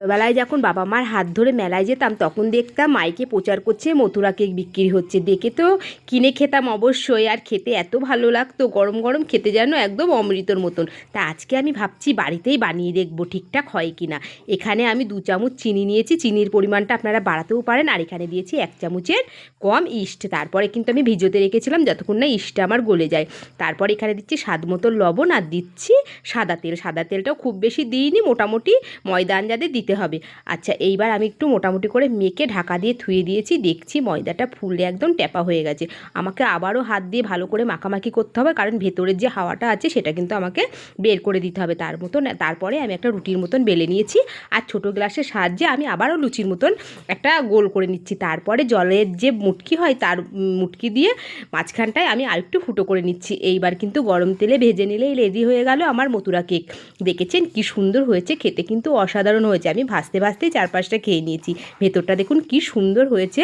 ছোটোবেলায় যখন বাবা মার হাত ধরে মেলায় যেতাম তখন দেখতাম মাইকে প্রচার করছে মথুরা কেক বিক্রি হচ্ছে, দেখে তো কিনে খেতাম অবশ্যই। আর খেতে এত ভালো লাগতো, গরম গরম খেতে যেন একদম অমৃতর মতন। তা আজকে আমি ভাবছি বাড়িতেই বানিয়ে দেখবো ঠিকঠাক হয় কি না। এখানে আমি 2 চামচ চিনি নিয়েছি, চিনির পরিমাণটা আপনারা বাড়াতেও পারেন। আর এখানে দিয়েছি 1 চামচের কম ইস্ট। তারপরে কিন্তু আমি ভিজোতে রেখেছিলাম যতক্ষণ না ইস্টটা আমার গলে যায়। তারপর এখানে দিচ্ছি স্বাদ মতো লবণ আর দিচ্ছি সাদা তেল। সাদা তেলটাও খুব বেশি দিইনি, মোটামুটি ময়দা আন্দাজে দিতে হবে। আচ্ছা, এইবার আমি একটু মোটামুটি করে মেখে ঢাকা দিয়ে ধুয়ে দিয়েছি। দেখছি ময়দাটা ফুলে একদম ট্যাপা হয়ে গেছে। আমাকে আবারও হাত দিয়ে ভালো করে মাখামাখি করতে হবে, কারণ ভেতরের যে হাওয়াটা আছে সেটা কিন্তু আমাকে বের করে দিতে হবে। তারপরে আমি একটা রুটির মতন বেলে নিয়েছি, আর ছোটো গ্লাসের সাহায্যে আমি আবারও লুচির মতন একটা গোল করে নিচ্ছি। তারপরে জলের যে মুটকি হয় তার মুটকি দিয়ে মাঝখানটায় আমি আরেকটু ফুটো করে নিচ্ছি। এইবার কিন্তু গরম তেলে ভেজে নিলেই রেডি হয়ে গেল আমার মথুরা কেক। দেখেছেন কি সুন্দর হয়েছে, খেতে কিন্তু অসাধারণ হয়েছে। আমি ভাজতে ভাজতেই 4-5টা খেয়ে নিয়েছি। ভেতরটা দেখুন কি সুন্দর হয়েছে।